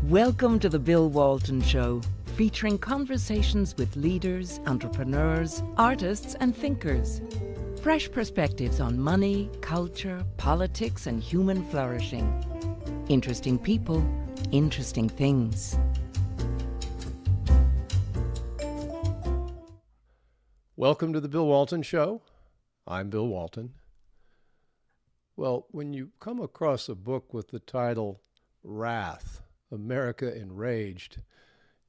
Welcome to the Bill Walton Show, featuring conversations with leaders, entrepreneurs, artists, and thinkers. Fresh perspectives on money, culture, politics, and human flourishing. Interesting people, interesting things. Welcome to the Bill Walton Show. I'm Bill Walton. Well, when you come across a book with the title Wrath, America Enraged,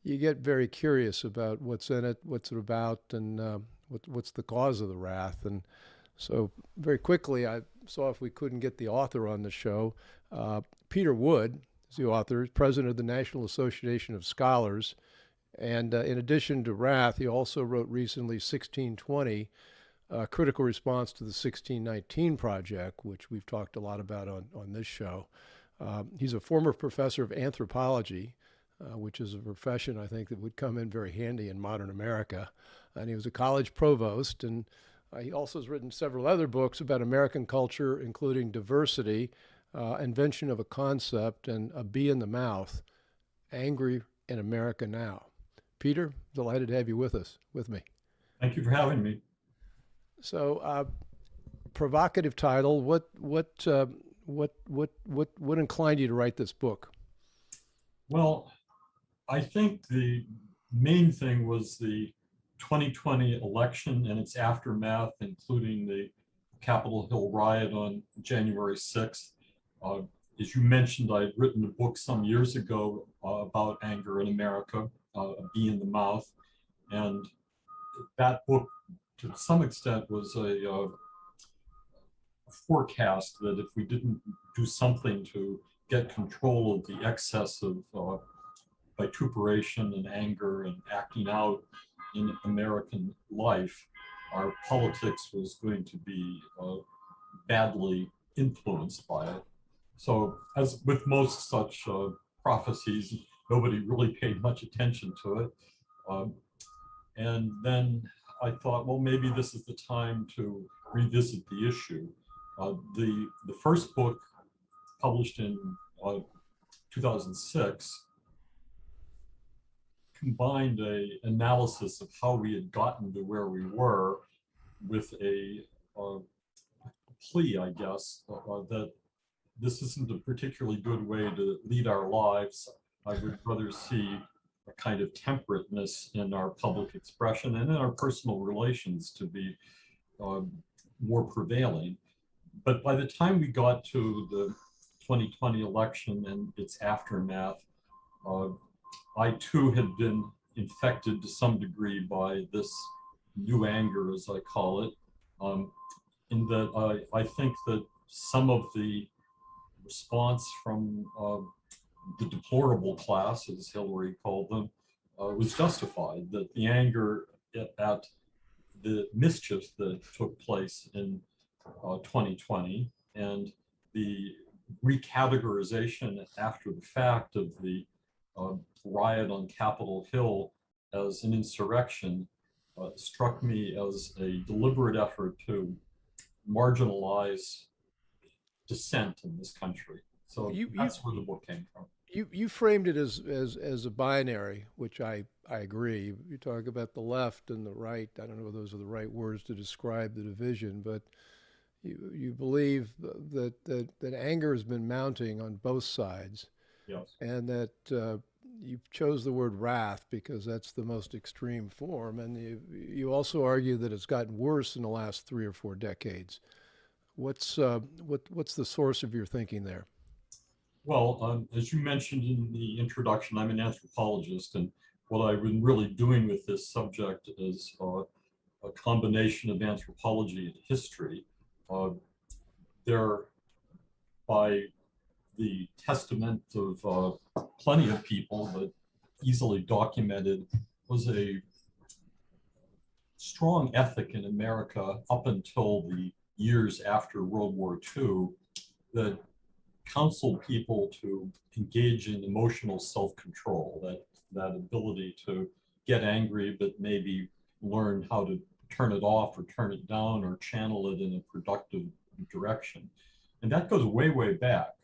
you get very curious about what's in it, what's it about, and what's the cause of the wrath. And so very quickly, I saw if we couldn't get the author on the show. Peter Wood is the author, president of the National Association of Scholars. And in addition to Wrath, he also wrote recently 1620, Critical Response to the 1619 Project, which we've talked a lot about on this show. He's a former professor of anthropology, which is a profession I think that would come in very handy in modern America. And he was a college provost, and he also has written several other books about American culture, including Diversity, Invention of a Concept, and A Bee in the Mouth, Angry in America Now. Peter, delighted to have you with me. Thank you for having me. So, provocative title. What inclined you to write this book? Well, I think the main thing was the 2020 election and its aftermath, including the Capitol Hill riot on January 6th. As you mentioned, I'd written a book some years ago about anger in America, A Bee in the Mouth. And that book, to some extent, was a forecast that if we didn't do something to get control of the excess of vituperation and anger and acting out in American life, our politics was going to be badly influenced by it. So as with most such prophecies, nobody really paid much attention to it. And then I thought, well, maybe this is the time to revisit the issue. The first book, published in 2006, combined an analysis of how we had gotten to where we were with a plea, I guess, that this isn't a particularly good way to lead our lives. I would rather see a kind of temperateness in our public expression and in our personal relations to be more prevailing. But by the time we got to the 2020 election and its aftermath, I too had been infected to some degree by this new anger, as I call it, in that I think that some of the response from the deplorable class, as Hillary called them, was justified, that the anger at the mischief that took place in 2020 and the recategorization after the fact of the riot on Capitol Hill as an insurrection struck me as a deliberate effort to marginalize dissent in this country. So that's where the book came from. You framed it as a binary, which I agree. You talk about the left and the right. I don't know if those are the right words to describe the division, but you believe that anger has been mounting on both sides. Yes. And that you chose the word wrath because that's the most extreme form. And you also argue that it's gotten worse in the last 3 or 4 decades. What's the source of your thinking there? Well, as you mentioned in the introduction, I'm an anthropologist, and what I've been really doing with this subject is a combination of anthropology and history. There, by the testament of plenty of people, but easily documented, was a strong ethic in America up until the years after World War II that counseled people to engage in emotional self-control, that ability to get angry, but maybe learn how to turn it off or turn it down or channel it in a productive direction. And that goes way, way back.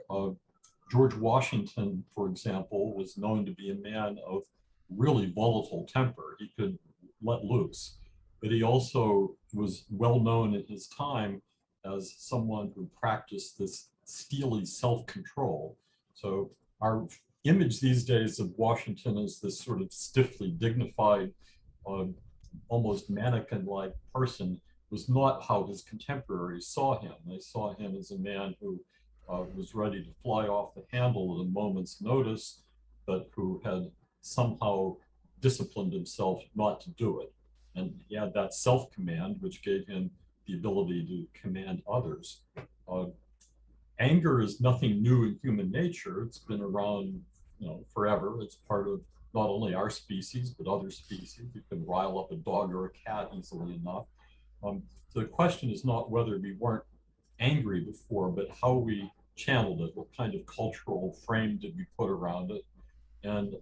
George Washington, for example, was known to be a man of really volatile temper. He could let loose, but he also was well known in his time as someone who practiced this steely self-control. So our image these days of Washington as this sort of stiffly dignified, uh, almost mannequin-like person was not how his contemporaries saw him. They saw him as a man who was ready to fly off the handle at a moment's notice, but who had somehow disciplined himself not to do it. And he had that self-command, which gave him the ability to command others. Anger is nothing new in human nature. It's been around, forever. It's part of not only our species, but other species. You can rile up a dog or a cat easily enough. So the question is not whether we weren't angry before, but how we channeled it. What kind of cultural frame did we put around it? And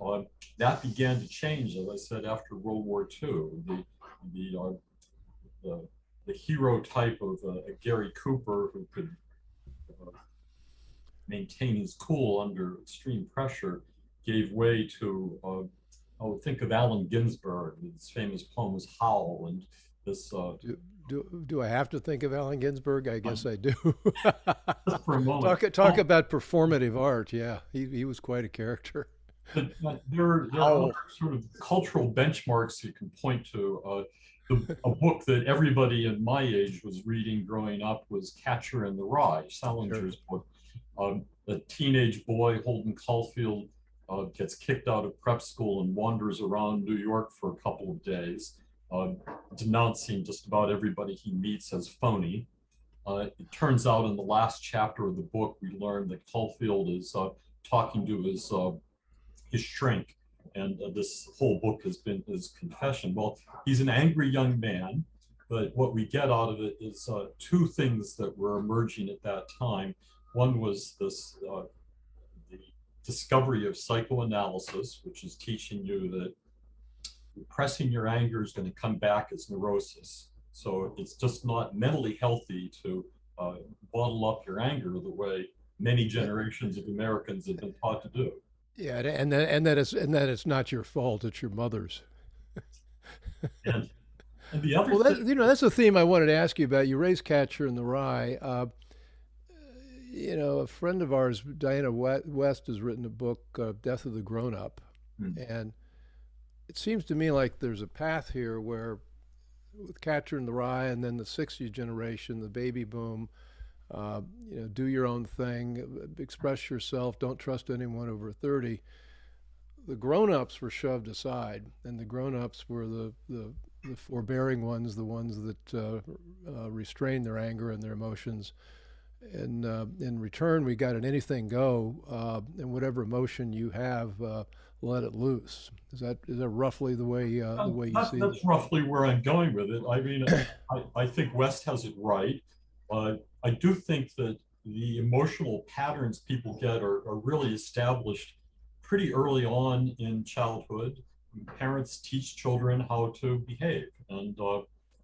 that began to change, as I said, after World War II. The hero type of a Gary Cooper who could maintain his cool under extreme pressure gave way to, think of Allen Ginsberg. His famous poem was Howl, and this. Do I have to think of Allen Ginsberg? I guess I do. Just for a moment. Talk about performative art. Yeah, he was quite a character. But there are sort of cultural benchmarks you can point to. A book that everybody in my age was reading growing up was Catcher in the Rye, Salinger's book. A teenage boy, Holden Caulfield, gets kicked out of prep school and wanders around New York for a couple of days, denouncing just about everybody he meets as phony. It turns out in the last chapter of the book, we learn that Caulfield is talking to his shrink, and this whole book has been his confession. Well, he's an angry young man, but what we get out of it is two things that were emerging at that time. One was this, the discovery of psychoanalysis, which is teaching you that repressing your anger is going to come back as neurosis. So it's just not mentally healthy to bottle up your anger the way many generations of Americans have been taught to do. Yeah, and that it's not your fault; it's your mother's. And the other well, thing, that's a theme I wanted to ask you about. You raised Catcher in the Rye. A friend of ours, Diana West, has written a book, Death of the Grownup, and it seems to me like there's a path here where, with Catcher in the Rye, and then the '60s generation, the baby boom. Do your own thing, express yourself, don't trust anyone over 30. The grown-ups were shoved aside, and the grown-ups were the forbearing ones, the ones that restrain their anger and their emotions. And in return, we got an anything go, and whatever emotion you have, let it loose. Is that roughly the way you see it? That's roughly where I'm going with it. I mean, I think West has it right. I do think that the emotional patterns people get are really established pretty early on in childhood. Parents teach children how to behave and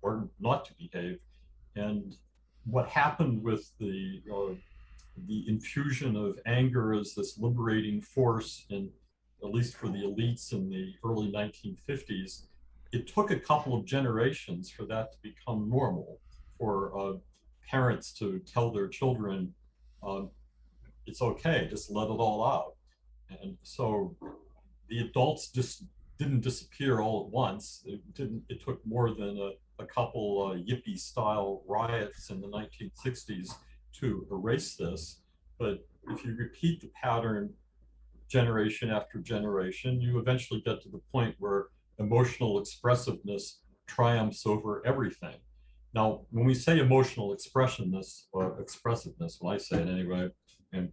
or not to behave. And what happened with the infusion of anger as this liberating force, in at least for the elites in the early 1950s, it took a couple of generations for that to become normal, for parents to tell their children, it's okay, just let it all out. And so the adults just didn't disappear all at once. It took more than a couple yippie style riots in the 1960s to erase this. But if you repeat the pattern generation after generation, you eventually get to the point where emotional expressiveness triumphs over everything. Now, when we say emotional expressiveness, when I say it anyway, and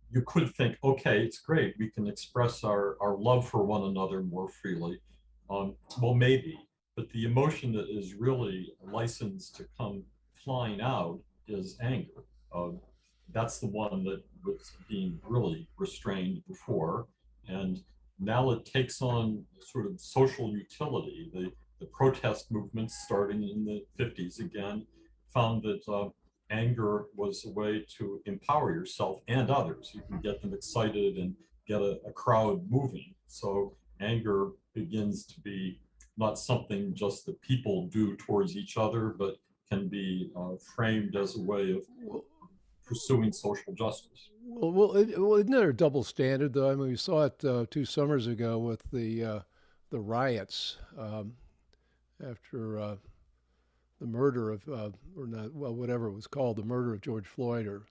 you could think, okay, it's great, we can express our love for one another more freely. Well, maybe, but the emotion that is really licensed to come flying out is anger. That's the one that was being really restrained before, and now it takes on sort of social utility. The protest movements starting in the 50s again found that anger was a way to empower yourself and others. You can get them excited and get a crowd moving. So anger begins to be not something just that people do towards each other, but can be framed as a way of pursuing social justice. Well, isn't there a double standard though? I mean, we saw it 2 summers ago with the riots after the murder of, or not, well, whatever it was called, the murder of George Floyd, or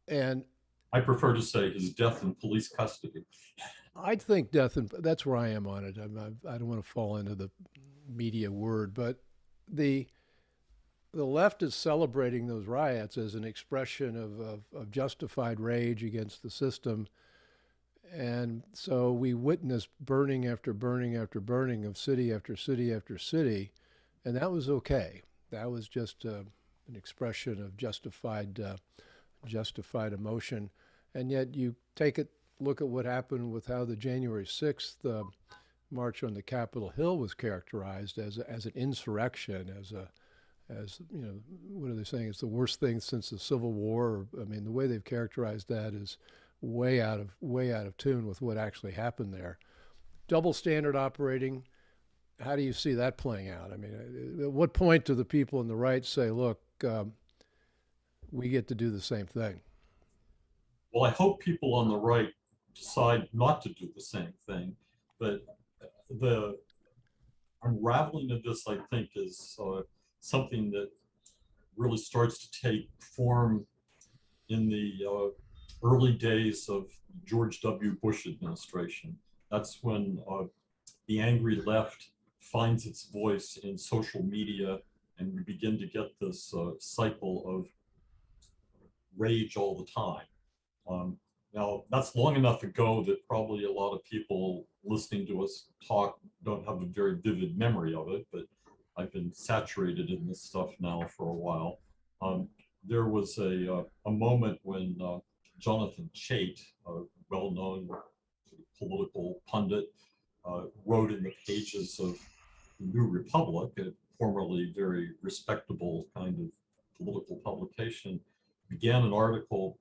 and I prefer to say his death in police custody. I think death, and that's where I am on it. I don't want to fall into the media word, but the the left is celebrating those riots as an expression of justified rage against the system. And so we witnessed burning after burning after burning of city after city after city, and that was okay. That was just an expression of justified emotion. And yet you take it, look at what happened with how the January 6th march on the Capitol Hill was characterized as an insurrection, as you know, what are they saying? It's the worst thing since the Civil War. I mean, the way they've characterized that is way out of tune with what actually happened there. Double standard operating. How do you see that playing out? I mean, at what point do the people on the right say, "Look, we get to do the same thing"? Well, I hope people on the right decide not to do the same thing, but the unraveling of this, I think, is something that really starts to take form in the early days of George W. Bush administration. That's when the angry left finds its voice in social media, and we begin to get this cycle of rage all the time. Now, that's long enough ago that probably a lot of people listening to us talk don't have a very vivid memory of it, but I've been saturated in this stuff now for a while. There was a moment when Jonathan Chait, a well-known political pundit, wrote in the pages of the New Republic, a formerly very respectable kind of political publication, began an article,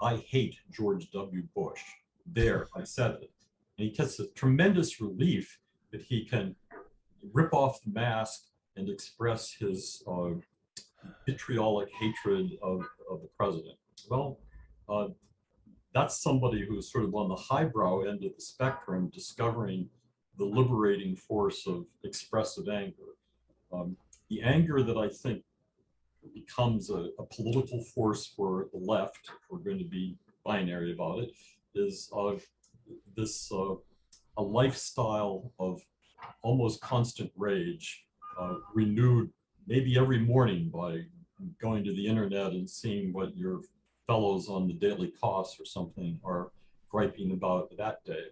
"I hate George W. Bush." There, I said it. And he gets a tremendous relief that he can rip off the mask and express his vitriolic hatred of the president. Well, that's somebody who's sort of on the highbrow end of the spectrum, discovering the liberating force of expressive anger. The anger that I think becomes a political force for the left, if we're going to be binary about it, is this a lifestyle of almost constant rage, renewed maybe every morning by going to the internet and seeing what your fellows on the Daily Kos or something are griping about that day.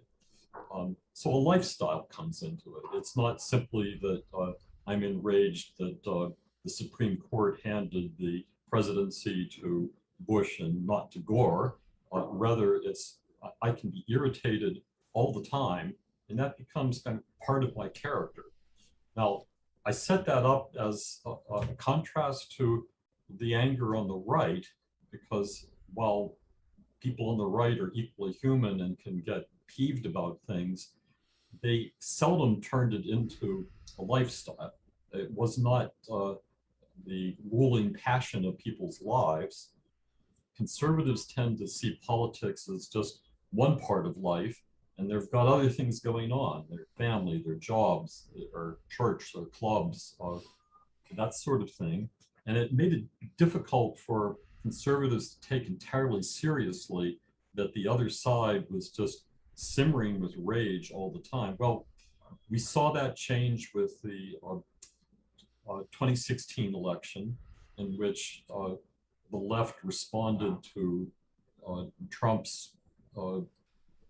So a lifestyle comes into it. It's not simply that I'm enraged that the Supreme Court handed the presidency to Bush and not to Gore. Rather, it's I can be irritated all the time, and that becomes kind of part of my character. Now, I set that up as a contrast to the anger on the right, because while people on the right are equally human and can get peeved about things, they seldom turned it into a lifestyle. It was not the ruling passion of people's lives. Conservatives tend to see politics as just one part of life, and they've got other things going on, their family, their jobs, or church, or clubs, that sort of thing. And it made it difficult for conservatives to take entirely seriously that the other side was just simmering with rage all the time. Well, we saw that change with the 2016 election, in which the left responded to Trump's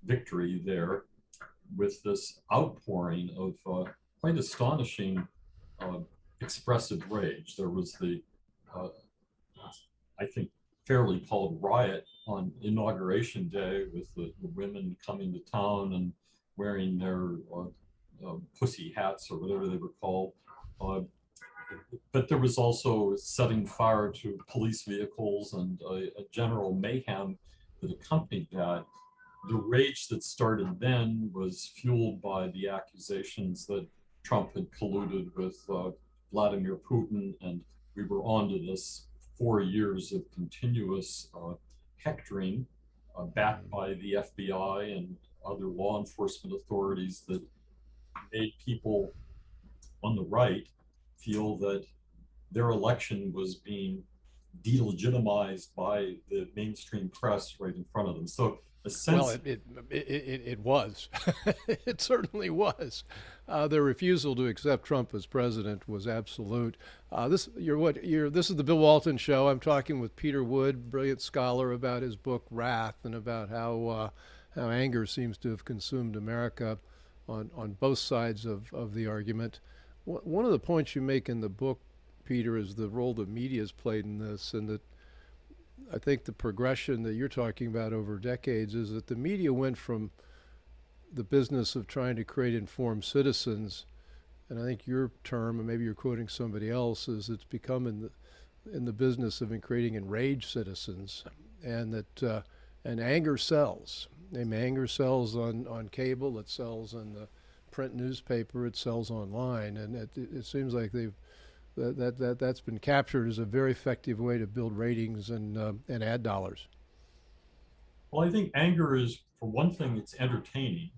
victory there with this outpouring of quite astonishing expressive rage. There was the, I think, fairly called riot on Inauguration Day, with the women coming to town and wearing their pussy hats or whatever they were called. but there was also setting fire to police vehicles and a general mayhem that accompanied that. The rage that started then was fueled by the accusations that Trump had colluded with Vladimir Putin, and we were on to this 4 years of continuous hectoring, backed by the FBI and other law enforcement authorities that made people on the right feel that their election was being delegitimized by the mainstream press right in front of them. So a Well, sense. it was. It certainly was. Their refusal to accept Trump as president was absolute. This is the Bill Walton Show. I'm talking with Peter Wood, brilliant scholar, about his book Wrath and about how anger seems to have consumed America on both sides of the argument. One of the points you make in the book, Peter, is the role the media has played in this, and that I think the progression that you're talking about over decades is that the media went from the business of trying to create informed citizens, and I think your term, and maybe you're quoting somebody else, is it's become in the business of creating enraged citizens, and that and anger sells. Anger sells on cable, it sells in the print newspaper, it sells online, and it seems like that's been captured as a very effective way to build ratings and ad dollars. Well, I think anger is, for one thing, it's entertaining.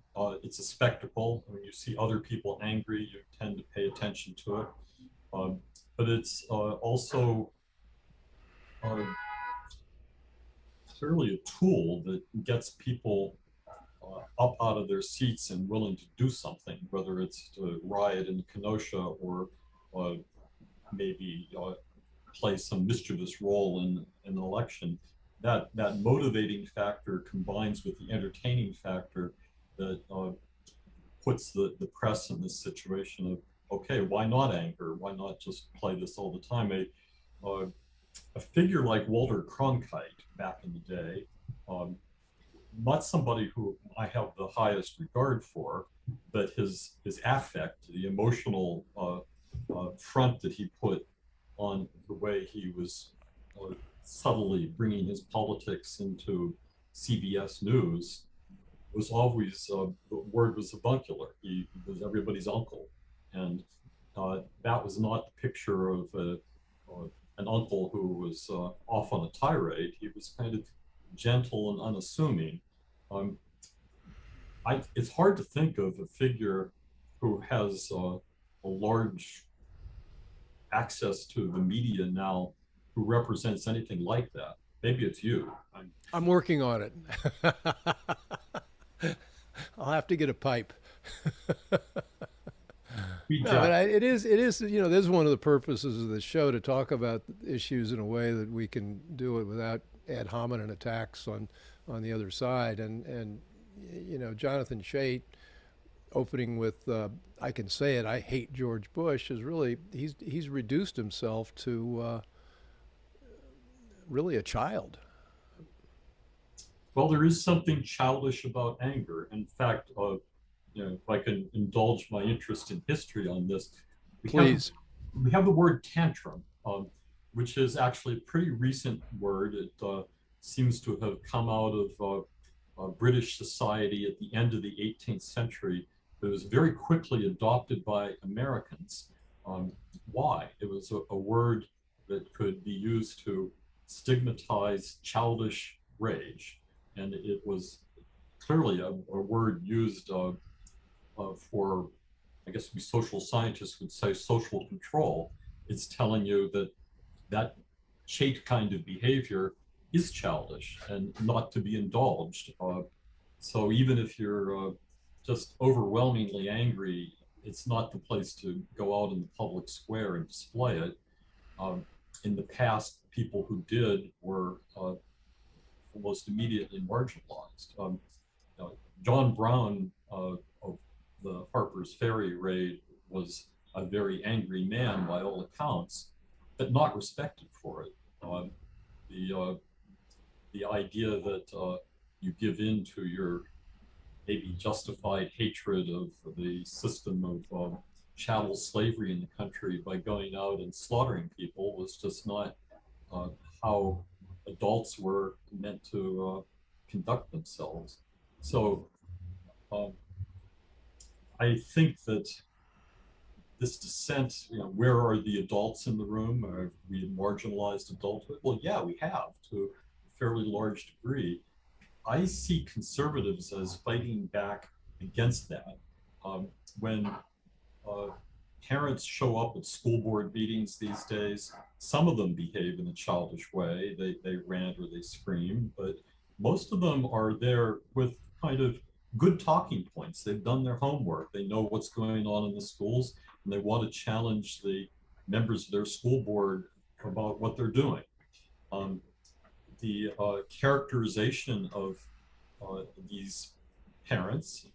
It's a spectacle. When you see other people angry, you tend to pay attention to it. But it's also uh, clearly a tool that gets people up out of their seats and willing to do something, whether it's to riot in Kenosha or uh, maybe play some mischievous role in an election. That motivating factor combines with the entertaining factor that puts the press in this situation of, okay, why not anger? Why not just play this all the time? A figure like Walter Cronkite back in the day, not somebody who I have the highest regard for, but his affect, the emotional front that he put on the way he was subtly bringing his politics into CBS News was always, the word was avuncular. He was everybody's uncle. And that was not the picture of an uncle who was off on a tirade. He was kind of gentle and unassuming. Um, it's hard to think of a figure who has a large access to the media now who represents anything like that. Maybe it's you. I'm working on it. I'll have to get a pipe. No, but it is, this is one of the purposes of the show, to talk about issues in a way that we can do it without ad hominem attacks on the other side. And Jonathan Chait, opening with I can say it, I hate George Bush, is really, he's reduced himself to really a child. Well, there is something childish about anger. In fact, if I can indulge my interest in history on this, please. We have the word tantrum, which is actually a pretty recent word. It seems to have come out of British society at the end of the 18th century. It was very quickly adopted by Americans. Why? It was a word that could be used to stigmatize childish rage. And it was clearly a word used for, I guess we social scientists would say, social control. It's telling you that Chait kind of behavior is childish and not to be indulged. So even if you're just overwhelmingly angry, it's not the place to go out in the public square and display it. In the past, people who did were almost immediately marginalized. John Brown of the Harper's Ferry raid was a very angry man by all accounts, but not respected for it. The idea that you give in to your maybe justified hatred of the system of chattel slavery in the country by going out and slaughtering people was just not uh, how adults were meant to conduct themselves. So um, I think that this dissent, where are the adults in the room? Are we marginalized adulthood? Well, yeah, we have to a fairly large degree. I see conservatives as fighting back against that. When uh, parents show up at school board meetings these days, some of them behave in a childish way. They rant or they scream, but most of them are there with kind of good talking points. They've done their homework. They know what's going on in the schools, and they want to challenge the members of their school board about what they're doing. Um, the characterization of these parents,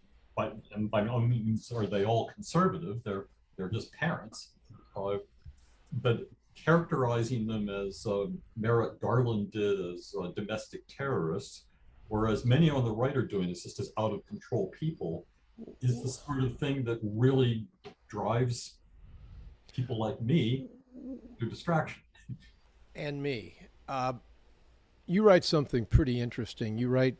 and by no means are they all conservative. They're just parents, but characterizing them as Merrick Garland did as domestic terrorists, or as many on the right are doing, it's just as out of control people, is the sort of thing that really drives people like me to distraction. And me. You write something pretty interesting. You write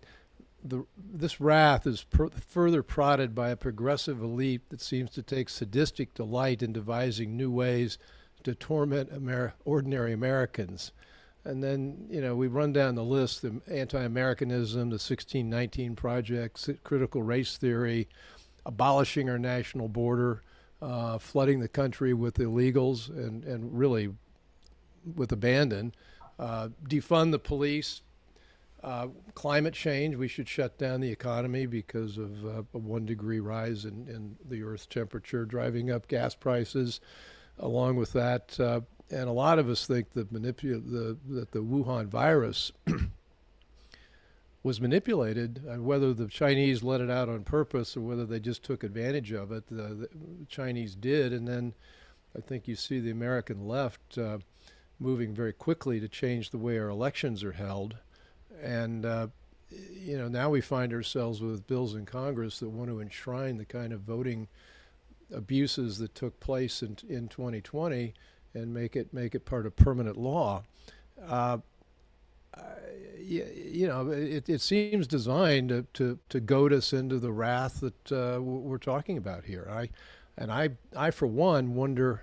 this wrath is further prodded by a progressive elite that seems to take sadistic delight in devising new ways to torment ordinary Americans. And then, we run down the list: the AntiAmericanism, the 1619 Project, critical race theory, abolishing our national border, flooding the country with illegals and really with abandon, defund the police, climate change. We should shut down the economy because of a 1 degree rise in the Earth's temperature, driving up gas prices. Along with that, and a lot of us think that that the Wuhan virus was manipulated, and whether the Chinese let it out on purpose or whether they just took advantage of it. The Chinese did, and then I think you see the American left moving very quickly to change the way our elections are held. And now we find ourselves with bills in Congress that want to enshrine the kind of voting abuses that took place in 2020 and make it part of permanent law. It seems designed to goad us into the wrath that we're talking about here. I for one wonder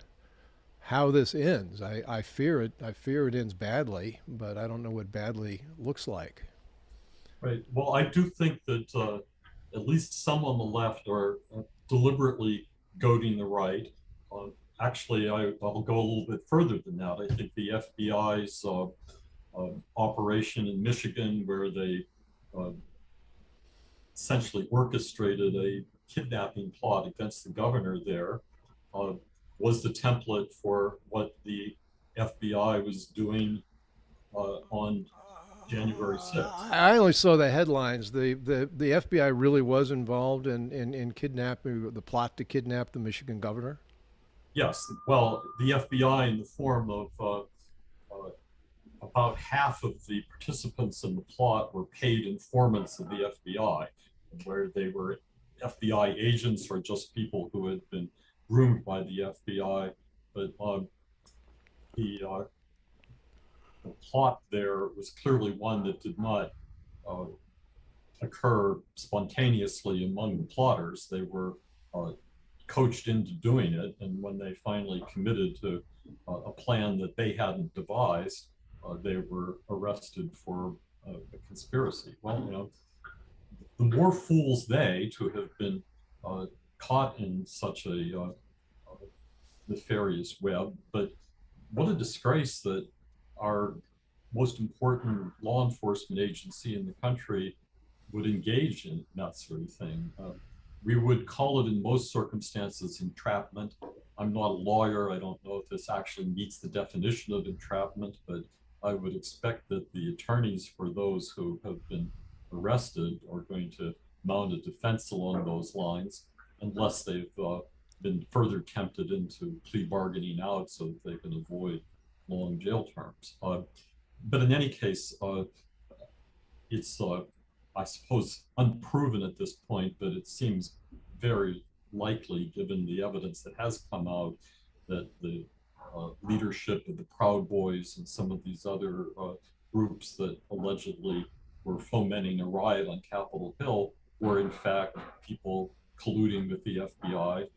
how this ends. I fear it. I fear it ends badly, but I don't know what badly looks like. Right. Well, I do think that at least some on the left are deliberately goading the right. Uh, Actually, I'll go a little bit further than that. I think the FBI's operation in Michigan, where they uh, essentially orchestrated a kidnapping plot against the governor there, uh, was the template for what the FBI was doing on January 6th. I only saw the headlines. The FBI really was involved in kidnapping, the plot to kidnap the Michigan governor. Yes, well, the FBI, in the form of about half of the participants in the plot, were paid informants of the FBI, where they were FBI agents or just people who had been groomed by the FBI. But the, uh, the plot there was clearly one that did not uh, occur spontaneously among the plotters. They were uh, coached into doing it, and when they finally committed to a plan that they hadn't devised, they were arrested for a conspiracy. Well, the more fools they to have been caught in such a nefarious web. But what a disgrace that our most important law enforcement agency in the country would engage in that sort of thing. We would call it in most circumstances entrapment. I'm not a lawyer. I don't know if this actually meets the definition of entrapment, but I would expect that the attorneys for those who have been arrested are going to mount a defense along those lines, unless they've been further tempted into plea bargaining out so that they can avoid long jail terms. But in any case, it's I suppose, unproven at this point, but it seems very likely, given the evidence that has come out, that the leadership of the Proud Boys and some of these other groups that allegedly were fomenting a riot on Capitol Hill were in fact people colluding with the FBI.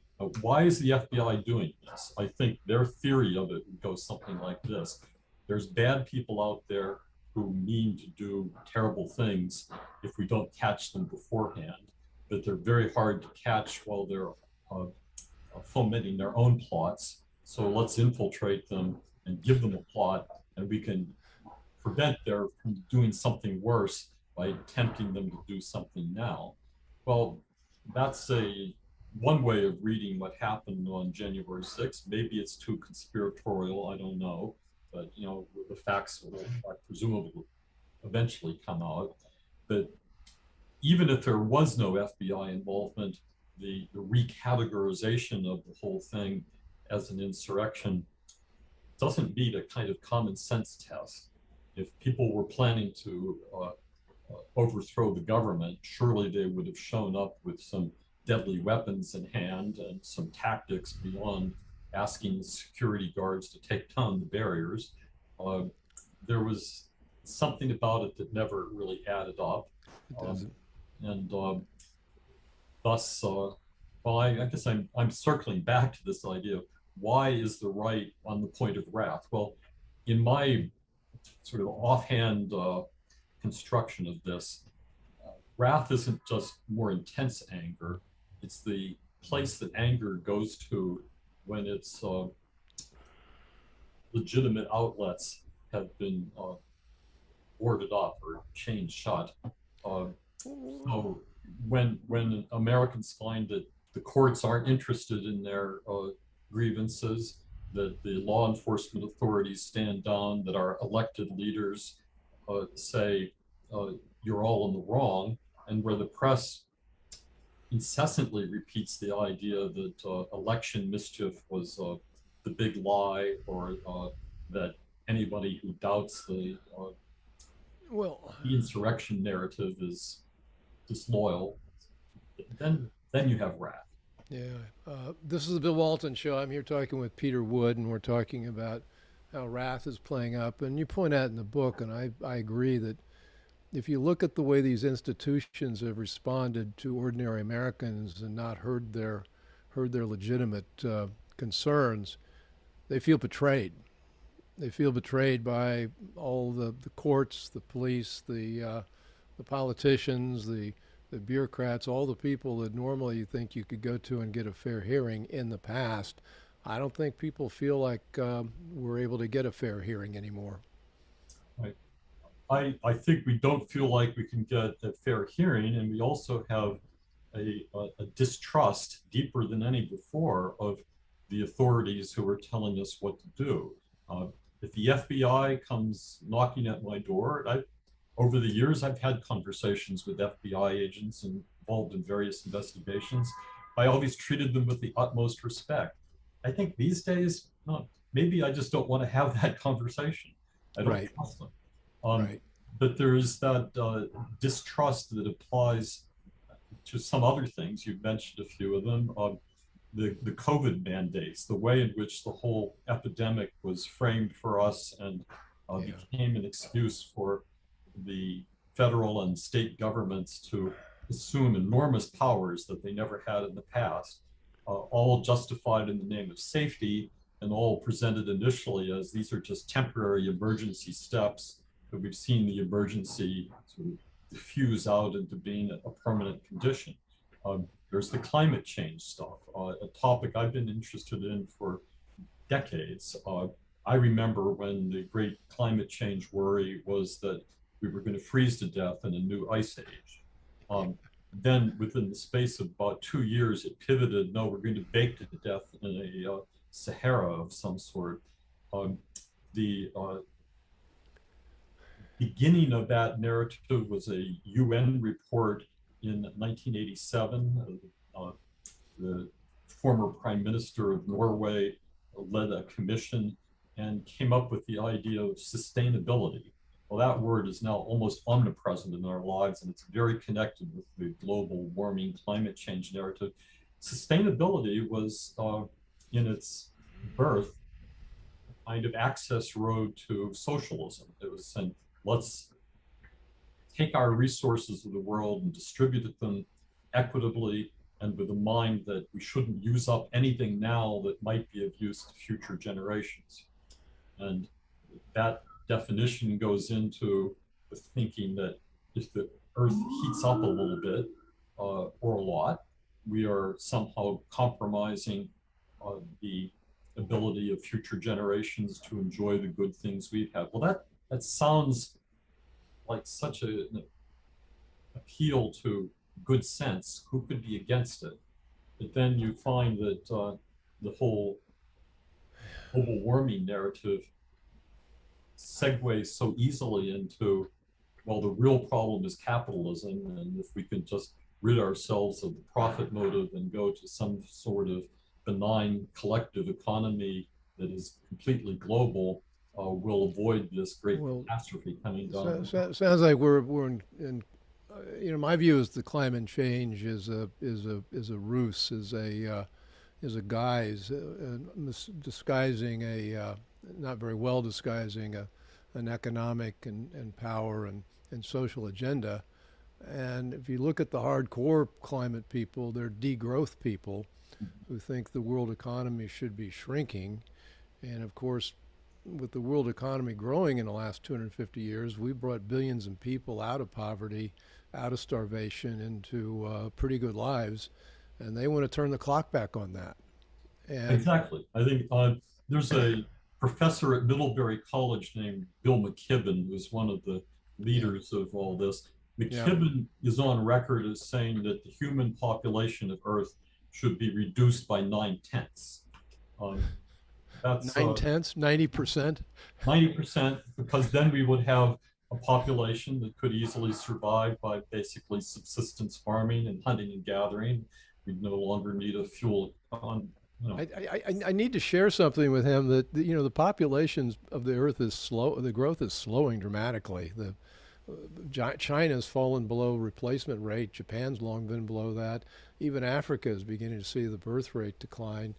Why is the FBI doing this? I think their theory of it goes something like this. There's bad people out there who mean to do terrible things if we don't catch them beforehand, but they're very hard to catch while they're fomenting their own plots. So let's infiltrate them and give them a plot, and we can prevent them from doing something worse by tempting them to do something now. Well, that's one way of reading what happened on January 6th. Maybe it's too conspiratorial, I don't know, but the facts will presumably eventually come out. But even if there was no FBI involvement, the recategorization of the whole thing as an insurrection doesn't meet a kind of common sense test. If people were planning to overthrow the government, surely they would have shown up with some deadly weapons in hand and some tactics beyond asking the security guards to take down the barriers. There was something about it that never really added up. And thus, well, I guess I'm circling back to this idea of why is the right on the point of wrath? Well, in my sort of offhand construction of this, wrath isn't just more intense anger. It's the place that anger goes to when its legitimate outlets have been boarded up or chained shut. So when Americans find that the courts aren't interested in their grievances, that the law enforcement authorities stand down, that our elected leaders say you're all in the wrong, and where the press incessantly repeats the idea that election mischief was the big lie, or that anybody who doubts the insurrection narrative is disloyal, then you have wrath. Yeah. This is the Bill Walton Show. I'm here talking with Peter Wood, and we're talking about how wrath is playing up. And you point out in the book, and I agree, that if you look at the way these institutions have responded to ordinary Americans and not heard their legitimate concerns, they feel betrayed. They feel betrayed by all the courts, the police, the politicians, the bureaucrats, all the people that normally you think you could go to and get a fair hearing in the past. I don't think people feel like we're able to get a fair hearing anymore. Right. I think we don't feel like we can get a fair hearing, and we also have a distrust deeper than any before of the authorities who are telling us what to do. If the FBI comes knocking at my door, over the years, I've had conversations with FBI agents involved in various investigations. I always treated them with the utmost respect. I think these days, maybe I just don't want to have that conversation. I don't trust them. But there's that distrust that applies to some other things. You've mentioned a few of them. The COVID mandates, the way in which the whole epidemic was framed for us and became an excuse for the federal and state governments to assume enormous powers that they never had in the past, all justified in the name of safety, and all presented initially as these are just temporary emergency steps, but we've seen the emergency sort of diffuse out into being a permanent condition. There's the climate change stuff, a topic I've been interested in for decades. I remember when the great climate change worry was that we were going to freeze to death in a new ice age. Then within the space of about 2 years, it pivoted, no, we're going to bake to death in a Sahara of some sort. The beginning of that narrative was a UN report in 1987. The former Prime Minister of Norway led a commission and came up with the idea of sustainability. Well, that word is now almost omnipresent in our lives, and it's very connected with the global warming climate change narrative. sustainability was in its birth kind of access road to socialism. It was saying, let's take our resources of the world and distribute them equitably and with a mind that we shouldn't use up anything now that might be of use to future generations. And that definition goes into the thinking that if the earth heats up a little bit or a lot, we are somehow compromising the ability of future generations to enjoy the good things we've had. Well, that sounds like such an appeal to good sense. Who could be against it? But then you find that the whole global warming narrative segues so easily into, well, the real problem is capitalism, and if we can just rid ourselves of the profit motive and go to some sort of benign collective economy that is completely global, we'll avoid this great catastrophe coming down. Sounds like we're in my view is the climate change is a ruse, is a guise, disguising not very well disguising an economic and power and social agenda. And if you look at the hardcore climate people, they're degrowth people who think the world economy should be shrinking. And of course, with the world economy growing in the last 250 years, we brought billions of people out of poverty, out of starvation, into pretty good lives. And they want to turn the clock back on that. And exactly. I think there's a professor at Middlebury College named Bill McKibben, who's one of the leaders of all this. McKibben is on record as saying that the human population of Earth should be reduced by 9/10. That's 9/10, 90%. 90%, because then we would have a population that could easily survive by basically subsistence farming and hunting and gathering. We'd no longer need a fuel on. I need to share something with him that the populations of the Earth is slow. The growth is slowing dramatically. China's fallen below replacement rate. Japan's long been below that. Even Africa is beginning to see the birth rate decline.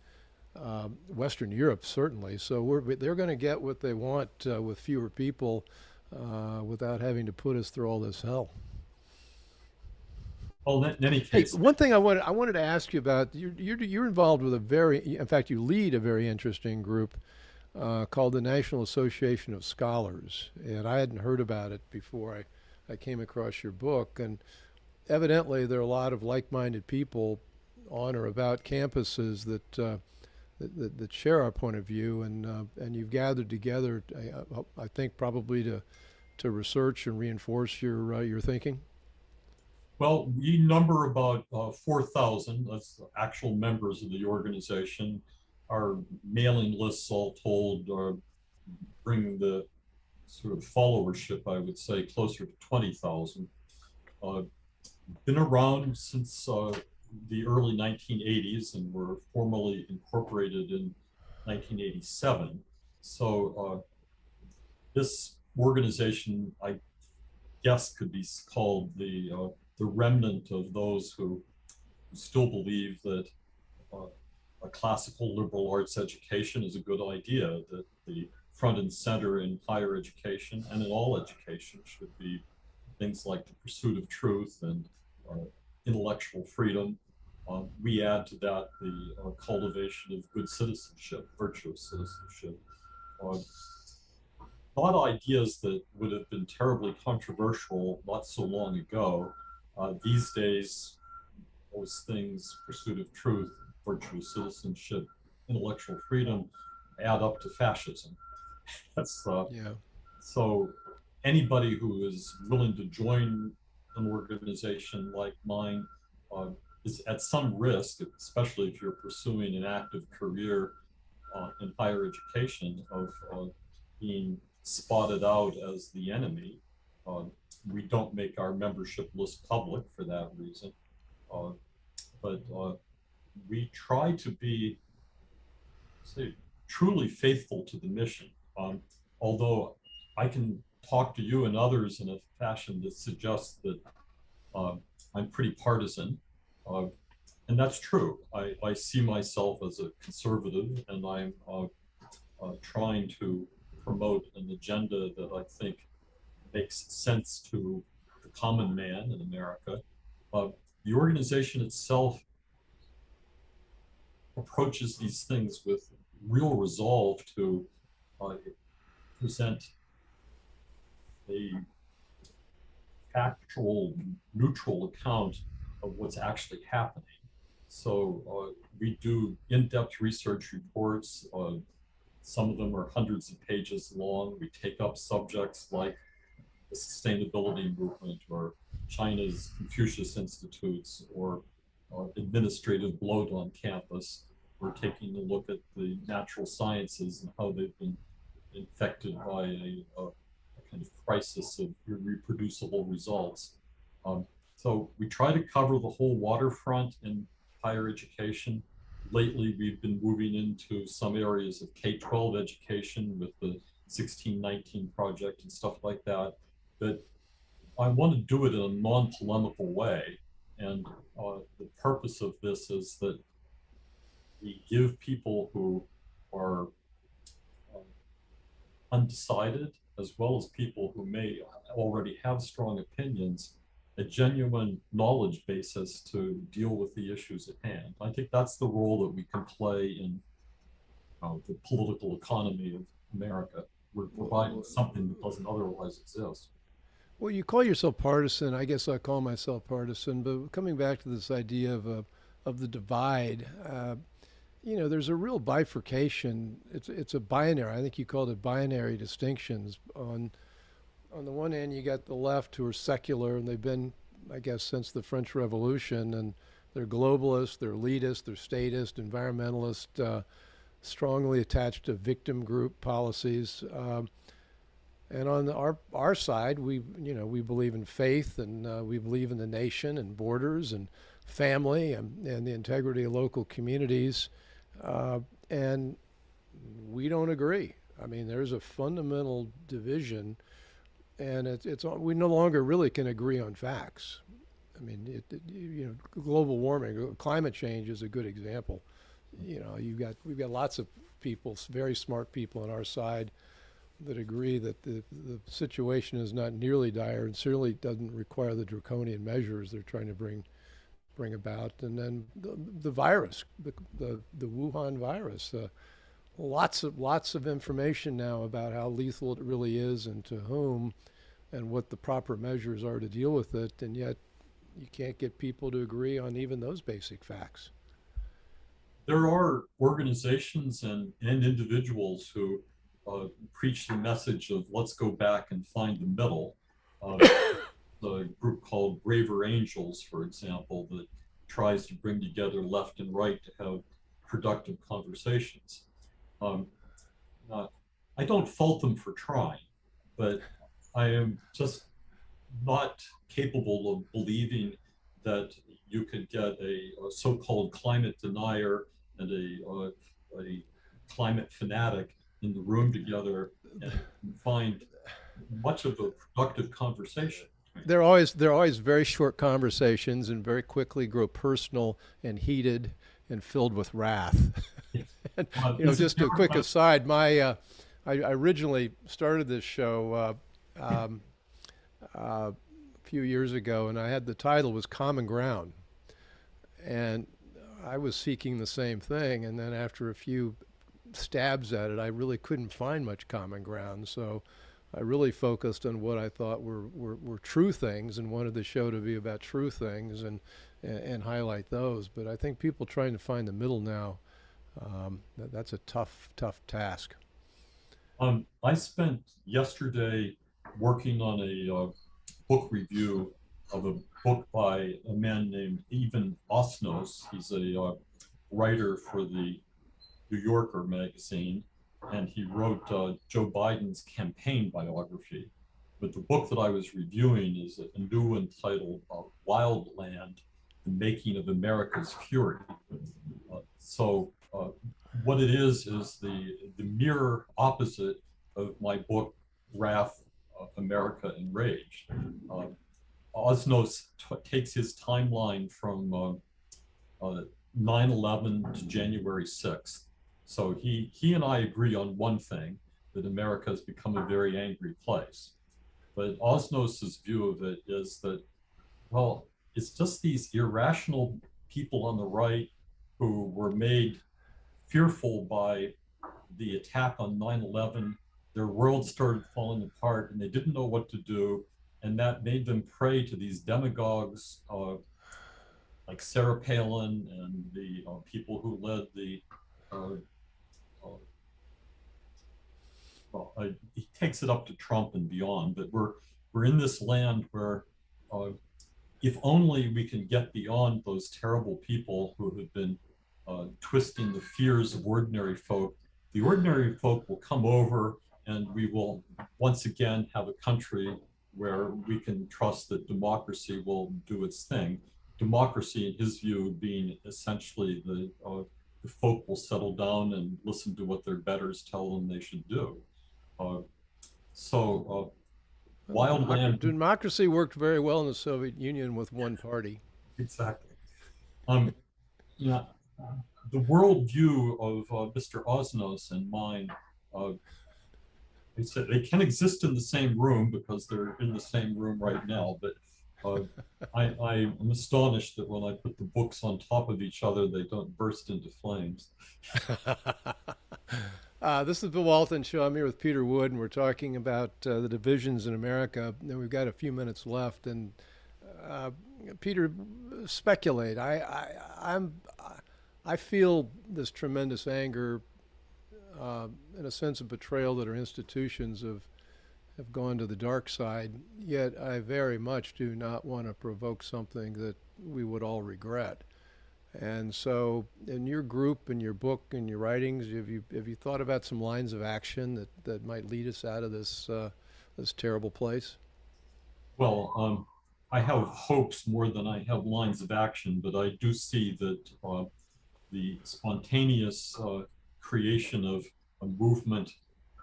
Western Europe certainly. So they're going to get what they want with fewer people, without having to put us through all this hell. Well, in any case, one thing I wanted to ask you about. You're involved with in fact, you lead a very interesting group called the National Association of Scholars, and I hadn't heard about it before I came across your book. And evidently, there are a lot of like-minded people on or about campuses that share our point of view, and you've gathered together, I think, probably to research and reinforce your thinking. Well, we number about 4,000. That's the actual members of the organization. Our mailing lists, all told, bring the sort of followership, I would say, closer to 20,000. Been around since the early 1980s, and were formally incorporated in 1987. So this organization, I guess, could be called the remnant of those who still believe that a classical liberal arts education is a good idea, that the front and center in higher education and in all education should be things like the pursuit of truth and intellectual freedom. We add to that the cultivation of good citizenship, virtuous citizenship. Not ideas that would have been terribly controversial not so long ago. These days, those things, pursuit of truth, virtuous citizenship, intellectual freedom, add up to fascism. That's So anybody who is willing to join an organization like mine is at some risk, especially if you're pursuing an active career in higher education, of being spotted out as the enemy. We don't make our membership list public for that reason, but we try to be, say, truly faithful to the mission. Although I can talk to you and others in a fashion that suggests that I'm pretty partisan, And that's true. I see myself as a conservative, and I'm trying to promote an agenda that I think makes sense to the common man in America. The organization itself approaches these things with real resolve to present a factual, neutral account of what's actually happening. So we do in-depth research reports. Some of them are hundreds of pages long. We take up subjects like the sustainability movement or China's Confucius Institutes or administrative bloat on campus. We're taking a look at the natural sciences and how they've been infected by a kind of crisis of irreproducible results. So we try to cover the whole waterfront in higher education. Lately, we've been moving into some areas of K-12 education with the 1619 project and stuff like that. But I want to do it in a non-polemical way. And the purpose of this is that we give people who are undecided, as well as people who may already have strong opinions, a genuine knowledge basis to deal with the issues at hand. I think that's the role that we can play in the political economy of America. We're providing something that doesn't otherwise exist. Well, you call yourself partisan. I guess I call myself partisan. But coming back to this idea of the divide, there's a real bifurcation. It's a binary. I think you called it binary distinctions. On the one hand, you got the left who are secular, and they've been, I guess, since the French Revolution, and they're globalists, they're elitist, they're statist, environmentalist, strongly attached to victim group policies. And on our side, we believe in faith, and we believe in the nation and borders and family and the integrity of local communities. And we don't agree. I mean, there's a fundamental division, and we no longer really can agree on facts. I mean, global warming, climate change is a good example. We've got lots of people, very smart people on our side, that agree that the situation is not nearly dire and certainly doesn't require the draconian measures they're trying to bring about. And then the virus, the Wuhan virus, lots of information now about how lethal it really is and to whom, and what the proper measures are to deal with it. And yet you can't get people to agree on even those basic facts. There are organizations and individuals who preach the message of let's go back and find the middle. The group called Braver Angels, for example, that tries to bring together left and right to have productive conversations. I don't fault them for trying, but I am just not capable of believing that you could get a so-called climate denier and a climate fanatic in the room together and find much of a productive conversation. They're always very short conversations and very quickly grow personal and heated and filled with wrath. And, just a quick aside, I originally started this show a few years ago, and I had the title was Common Ground, and I was seeking the same thing. And then after a few stabs at it, I really couldn't find much common ground. So I really focused on what I thought were true things and wanted the show to be about true things and highlight those. But I think people trying to find the middle now, that's a tough task. I spent yesterday working on a book review of a book by a man named Evan Osnos. He's a writer for the New Yorker magazine, and he wrote Joe Biden's campaign biography. But the book that I was reviewing is a new entitled Wildland, The Making of America's Fury. So what it is the mirror opposite of my book, Wrath, America Enraged. Osnos takes his timeline from 9/11 to January 6th. So he and I agree on one thing, that America has become a very angry place. But Osnos's view of it is that, well, it's just these irrational people on the right who were made fearful by the attack on 9/11. Their world started falling apart and they didn't know what to do. And that made them prey to these demagogues like Sarah Palin and the people who led the, uh, uh, well, he takes it up to Trump and beyond, but we're in this land where if only we can get beyond those terrible people who have been twisting the fears of ordinary folk, the ordinary folk will come over and we will once again have a country where we can trust that democracy will do its thing. Democracy, in his view, being essentially the folk will settle down and listen to what their betters tell them they should do. So wild land. Democracy worked very well in the Soviet Union with one party. Exactly. Yeah, the worldview of Mr. Osnos and mine, they said they can exist in the same room because they're in the same room right now. But I'm astonished that when I put the books on top of each other, they don't burst into flames. This is the Bill Walton Show. I'm here with Peter Wood, and we're talking about the divisions in America. And we've got a few minutes left. And Peter, speculate. I feel this tremendous anger, and a sense of betrayal that our institutions have gone to the dark side. Yet I very much do not want to provoke something that we would all regret. And so, in your group, in your book, in your writings, have you thought about some lines of action that might lead us out of this this terrible place? Well, I have hopes more than I have lines of action, but I do see that the spontaneous creation of a movement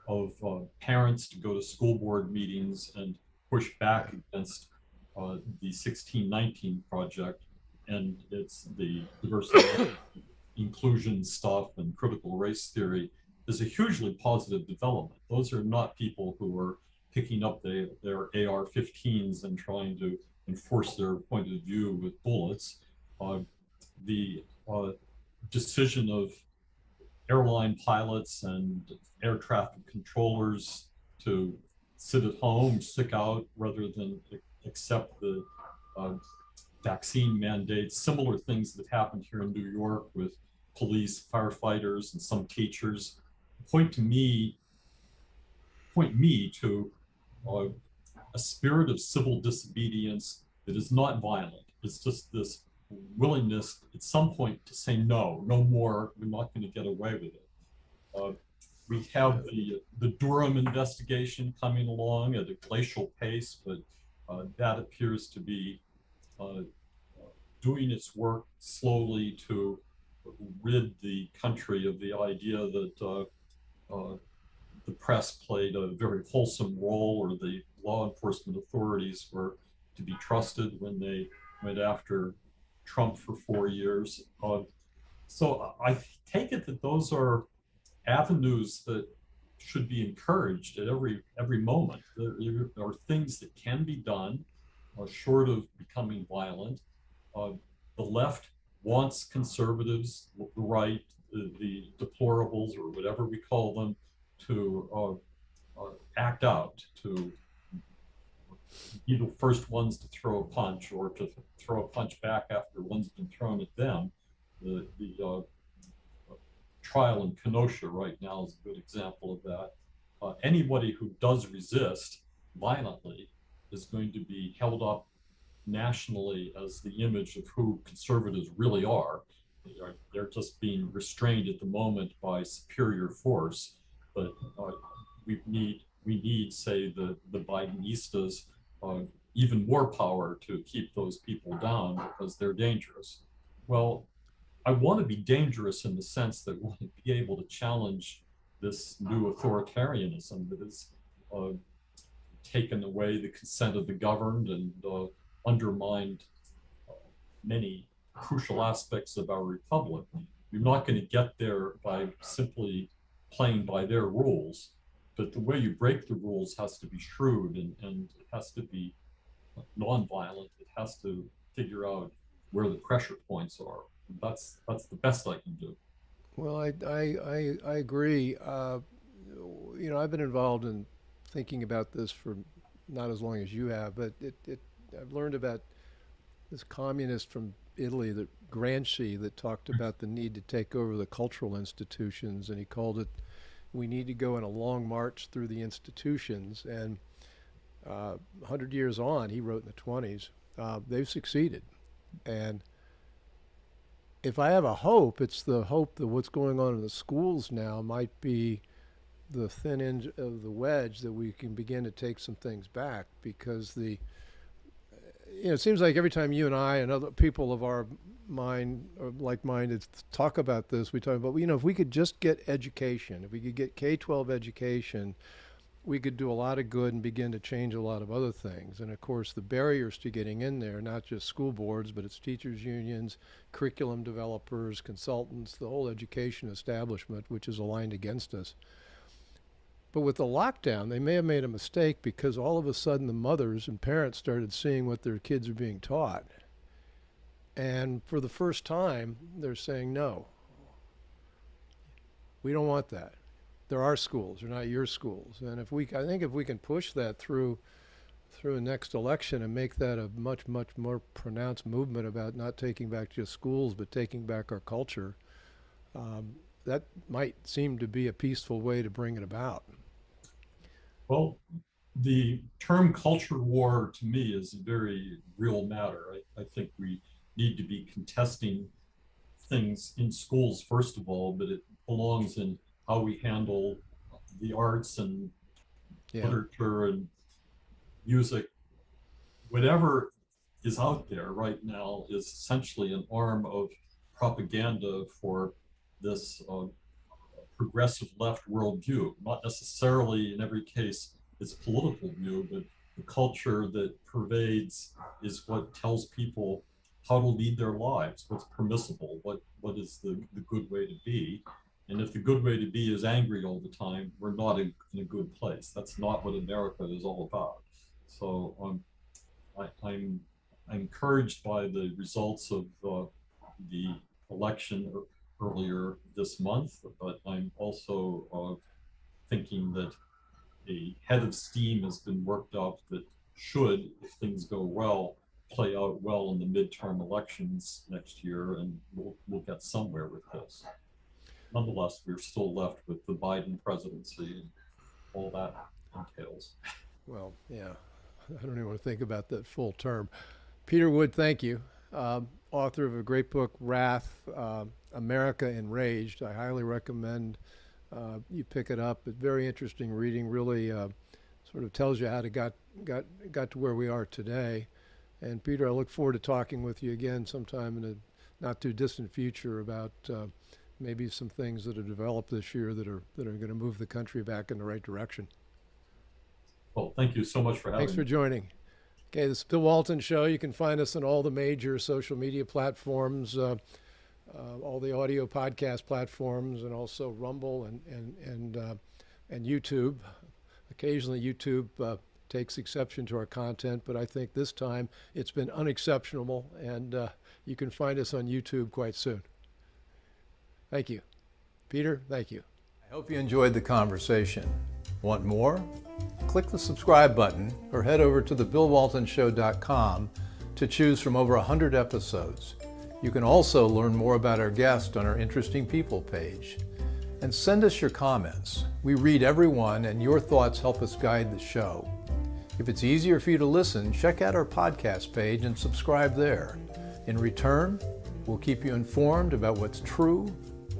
of parents to go to school board meetings and push back against the 1619 project and it's the diversity, inclusion stuff and critical race theory is a hugely positive development. Those are not people who are picking up their AR-15s and trying to enforce their point of view with bullets. The decision of airline pilots and air traffic controllers to sit at home, stick out, rather than accept the vaccine mandates, similar things that happened here in New York with police, firefighters, and some teachers, point me to a spirit of civil disobedience that is not violent. It's just this willingness at some point to say no more, we're not going to get away with it. We have the Durham investigation coming along at a glacial pace, but that appears to be doing its work slowly to rid the country of the idea that the press played a very wholesome role or the law enforcement authorities were to be trusted when they went after Trump for 4 years. So I take it that those are avenues that should be encouraged at every moment. There are things that can be done short of becoming violent. The left wants conservatives, the right, the deplorables or whatever we call them, to act out, to be the first ones to throw a punch or to throw a punch back after one's been thrown at them. The trial in Kenosha right now is a good example of that. Anybody who does resist violently is going to be held up nationally as the image of who conservatives really are. They're just being restrained at the moment by superior force, but we need, say, the Bidenistas even more power to keep those people down because they're dangerous. Well, I want to be dangerous in the sense that we want to be able to challenge this new authoritarianism that has taken away the consent of the governed and undermined many crucial aspects of our republic. You're not going to get there by simply playing by their rules, but the way you break the rules has to be shrewd, and it has to be nonviolent. It has to figure out where the pressure points are. That's the best I can do. Well, I agree. I've been involved in thinking about this for not as long as you have, but I've learned about this communist from Italy, that Gramsci, that talked about the need to take over the cultural institutions, and he called it, we need to go on a long march through the institutions. And 100 years on, he wrote in the 20s, they've succeeded. And if I have a hope, it's the hope that what's going on in the schools now might be the thin end of the wedge, that we can begin to take some things back. Because it seems like every time you and I and other people of our mind, or like-minded, talk about this, we talk about, if we could just get education, if we could get K-12 education, we could do a lot of good and begin to change a lot of other things. And of course, the barriers to getting in there, not just school boards, but it's teachers unions, curriculum developers, consultants, the whole education establishment, which is aligned against us. But with the lockdown, they may have made a mistake, because all of a sudden the mothers and parents started seeing what their kids are being taught. And for the first time, they're saying, no, we don't want that. They're our schools, they're not your schools. And I think if we can push that through the next election and make that a much, much more pronounced movement about not taking back just schools, but taking back our culture, that might seem to be a peaceful way to bring it about. Well, the term culture war to me is a very real matter. I think we need to be contesting things in schools, first of all, but it belongs in how we handle the arts and literature and music. Whatever is out there right now is essentially an arm of propaganda for this progressive left worldview. Not necessarily in every case its political view, but the culture that pervades is what tells people how to lead their lives, what's permissible, what is the good way to be. And if the good way to be is angry all the time, we're not in a good place. That's not what America is all about. So I'm encouraged by the results of the election earlier this month, but I'm also thinking that a head of steam has been worked up that should, if things go well, play out well in the midterm elections next year, and we'll get somewhere with this. Nonetheless, we're still left with the Biden presidency and all that entails. Well, yeah, I don't even want to think about that full term. Peter Wood, thank you. Author of a great book, Wrath, America Enraged. I highly recommend you pick it up. It's very interesting reading, really sort of tells you how to got to where we are today. And Peter, I look forward to talking with you again sometime in a not too distant future about maybe some things that have developed this year that are going to move the country back in the right direction. Well, thank you so much for having me. Thanks for joining. Okay, this is Bill Walton Show. You can find us on all the major social media platforms, all the audio podcast platforms, and also Rumble and YouTube. Occasionally YouTube takes exception to our content, but I think this time it's been unexceptionable, and you can find us on YouTube quite soon. Thank you. Peter, thank you. I hope you enjoyed the conversation. Want more? Click the subscribe button or head over to thebillwaltonshow.com to choose from over 100 episodes. You can also learn more about our guest on our Interesting People page. And send us your comments. We read every one, and your thoughts help us guide the show. If it's easier for you to listen, check out our podcast page and subscribe there. In return, we'll keep you informed about what's true,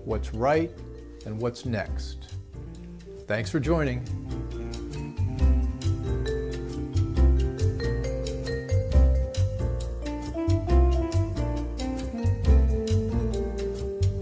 what's right, and what's next. Thanks for joining.